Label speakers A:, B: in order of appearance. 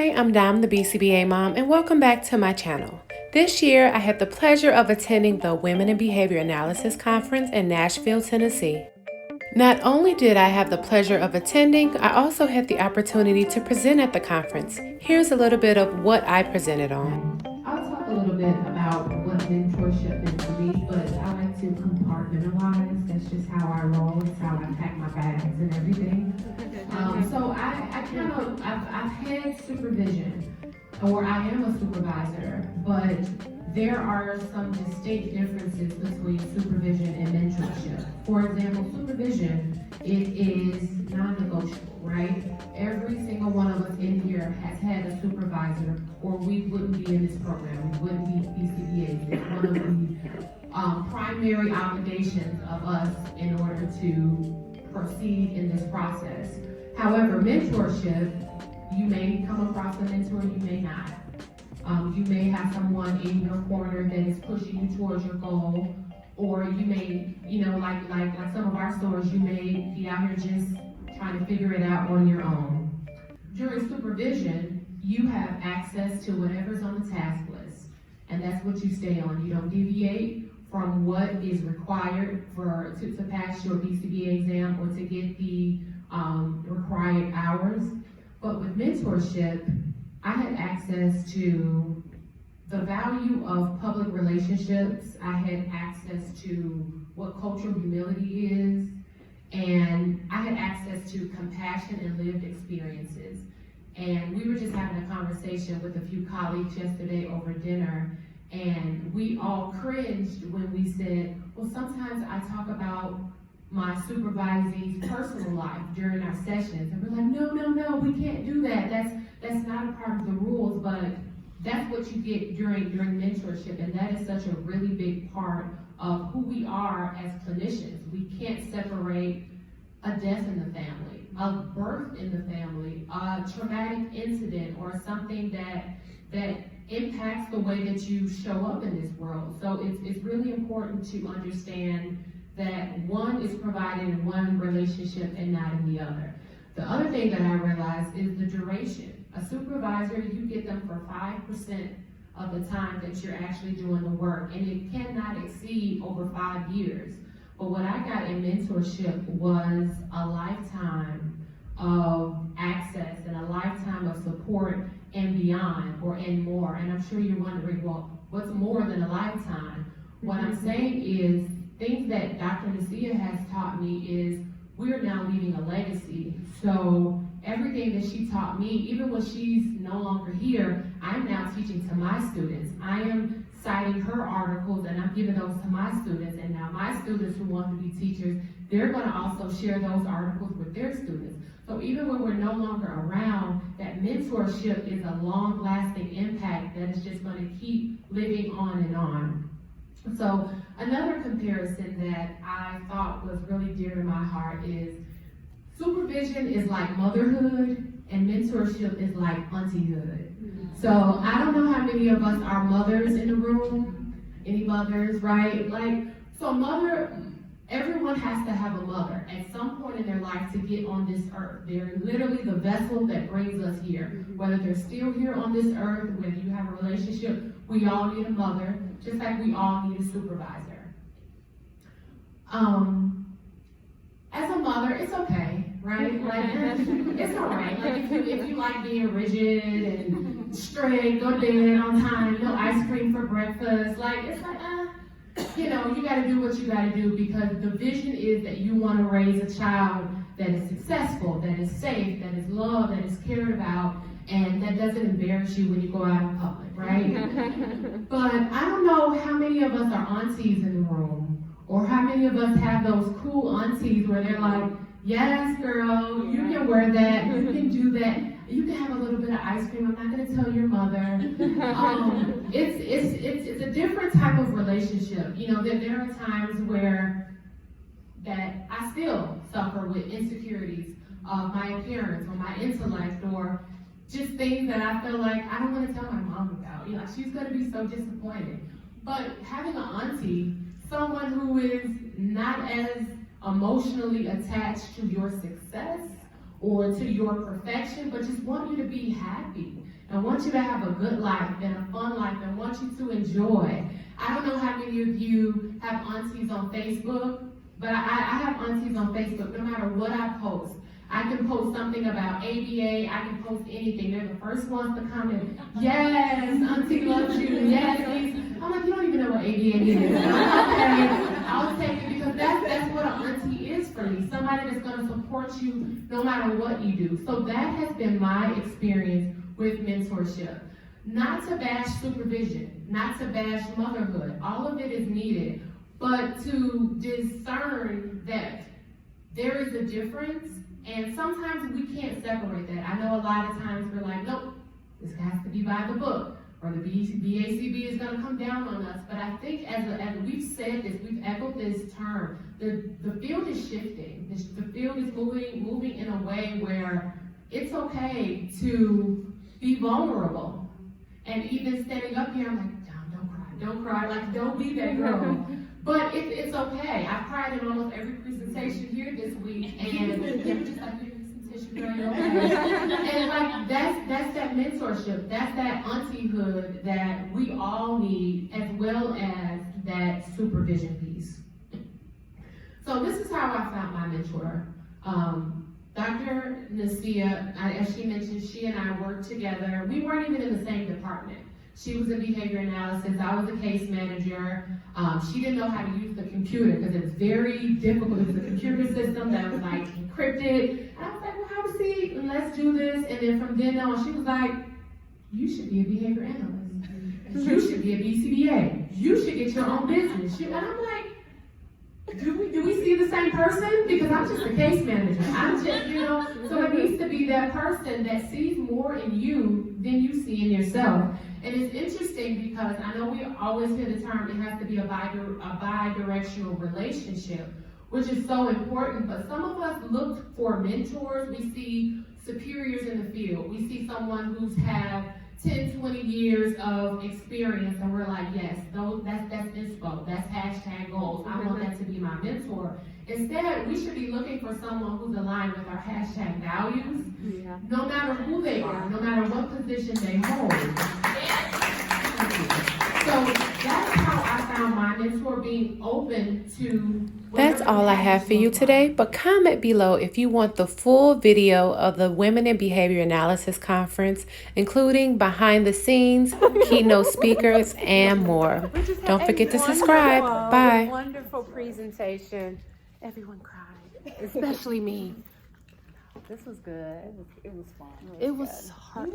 A: Hi, I'm Dom, the BCBA mom, and welcome back to my channel. This year, I had the pleasure of attending the Women in Behavior Analysis Conference in Nashville, Tennessee. Not only did I have the pleasure of attending, I also had the opportunity to present at the conference. Here's a little bit of what I presented on.
B: I'll talk a little bit about what mentorship meant to me, but I like to compartmentalize. That's just how I roll. It's how I pack my bags and everything. So I've had supervision, or I am a supervisor, but there are some distinct differences between supervision and mentorship. For example, supervision, it is non-negotiable, right? Every single one of us in here has had a supervisor, or we wouldn't be in this program. We wouldn't be BCBAs. It's one of the primary obligations of us in order to proceed in this process. However, mentorship, you may come across a mentor, you may not. You may have someone in your corner that is pushing you towards your goal, or you may, like some of our stores, you may be out here just trying to figure it out on your own. During supervision, you have access to whatever's on the task list, and that's what you stay on. You don't deviate from what is required to pass your BCBA exam or to get the required hours. But with mentorship, I had access to the value of public relationships. I had access to what cultural humility is, and I had access to compassion and lived experiences. And we were just having a conversation with a few colleagues yesterday over dinner, and we all cringed when we said, well, sometimes I talk about my supervisee's personal life during our sessions. And we're like, no, we can't do that. That's not a part of the rules, but that's what you get during mentorship. And that is such a really big part of who we are as clinicians. We can't separate a death in the family, a birth in the family, a traumatic incident, or something that impacts the way that you show up in this world. So it's really important to understand that one is provided in one relationship and not in the other. The other thing that I realized is the duration. A supervisor, you get them for 5% of the time that you're actually doing the work, and it cannot exceed over 5 years. But what I got in mentorship was a lifetime of access and a lifetime of support and beyond, and more. And I'm sure you're wondering, well, what's more than a lifetime? What I'm saying is, things that Dr. Nasia has taught me is we're now leaving a legacy. So everything that she taught me, even when she's no longer here, I'm now teaching to my students. I am citing her articles and I'm giving those to my students. And now my students who want to be teachers, they're going to also share those articles with their students. So even when we're no longer around, that mentorship is a long-lasting impact that is just going to keep living on and on. So another comparison that I thought was really dear to my heart is supervision is like motherhood and mentorship is like auntiehood. So I don't know how many of us are mothers in the room. Any mothers, right? Everyone has to have a mother at some point in their life to get on this earth. They're literally the vessel that brings us here. Whether they're still here on this earth, whether you have a relationship, we all need a mother, just like we all need a supervisor. As a mother, it's okay, right? Like, it's all right. Like if you like being rigid and strict, go to bed on time, no ice cream for breakfast, it's like, you got to do what you got to do, because the vision is that you want to raise a child that is successful, that is safe, that is loved, that is cared about, and that doesn't embarrass you when you go out in public, right? But I don't know how many of us are aunties in the room, or how many of us have those cool aunties where they're like, yes, girl, you can wear that, you can do that, you can have a little bit of ice cream, I'm not going to tell your mother. It's a different type of relationship. There are times where that I still suffer with insecurities of my appearance or my intellect, or just things that I feel like I don't want to tell my mom about. She's going to be so disappointed. But having an auntie, someone who is not as emotionally attached to your success or to your perfection, but just want you to be happy, and want you to have a good life and a fun life and want you to enjoy. I don't know how many of you have aunties on Facebook, but I have aunties on Facebook. No matter what I post, I can post something about ABA, I can post anything. They're the first ones to comment, yes, auntie loves you, yes, please. I'm like, you don't even know what ABA is. Okay, I'll take it because that's what an auntie is for me. Somebody that's going to support you no matter what you do. So that has been my experience with mentorship. Not to bash supervision, not to bash motherhood. All of it is needed, but to discern that there is a difference. And sometimes we can't separate that. I know a lot of times we're like, nope, this has to be by the book, or the BACB is going to come down on us. But I think as we've said this, we've echoed this term, the field is shifting. The field is moving in a way where it's okay to be vulnerable. And even standing up here, I'm like, don't cry, like don't be that girl. But it's okay. I cried in almost every presentation here this week, and they're just like, your presentation, girl, you're okay. And like that's that mentorship, that's that auntiehood that we all need, as well as that supervision piece. So this is how I found my mentor. Dr. Nasia, as she mentioned, she and I worked together. We weren't even in the same department. She was in behavior analysis, I was a case manager. She didn't know how to use the computer because it was very difficult. It was a computer system that was like encrypted. And I was like, well, have a seat and let's do this. And then from then on, she was like, you should be a behavior analyst. You should be a BCBA. You should get your own business. And I'm like, do we see the same person? Because I'm just a case manager. I'm just, so it needs to be that person that sees more in you than you see in yourself. And it's interesting because I know we always hear the term, it has to be a bi-directional relationship, which is so important. But some of us look for mentors. We see superiors in the field. We see someone who's had 10, 20 years of experience, and we're like, yes, that's inspo, that's hashtag goals. I want that to be my mentor. Instead, we should be looking for someone who's aligned with our hashtag values, no matter who they are, no matter what position they hold. So that's how I found my mentor, being open to.
A: That's all I have for you today, but comment below if you want the full video of the Women in Behavior Analysis Conference, including behind the scenes, keynote speakers, and more. Don't forget to subscribe. Bye. Wonderful presentation. Everyone cried, especially me.
C: This was good. It was fun.
A: It was hard.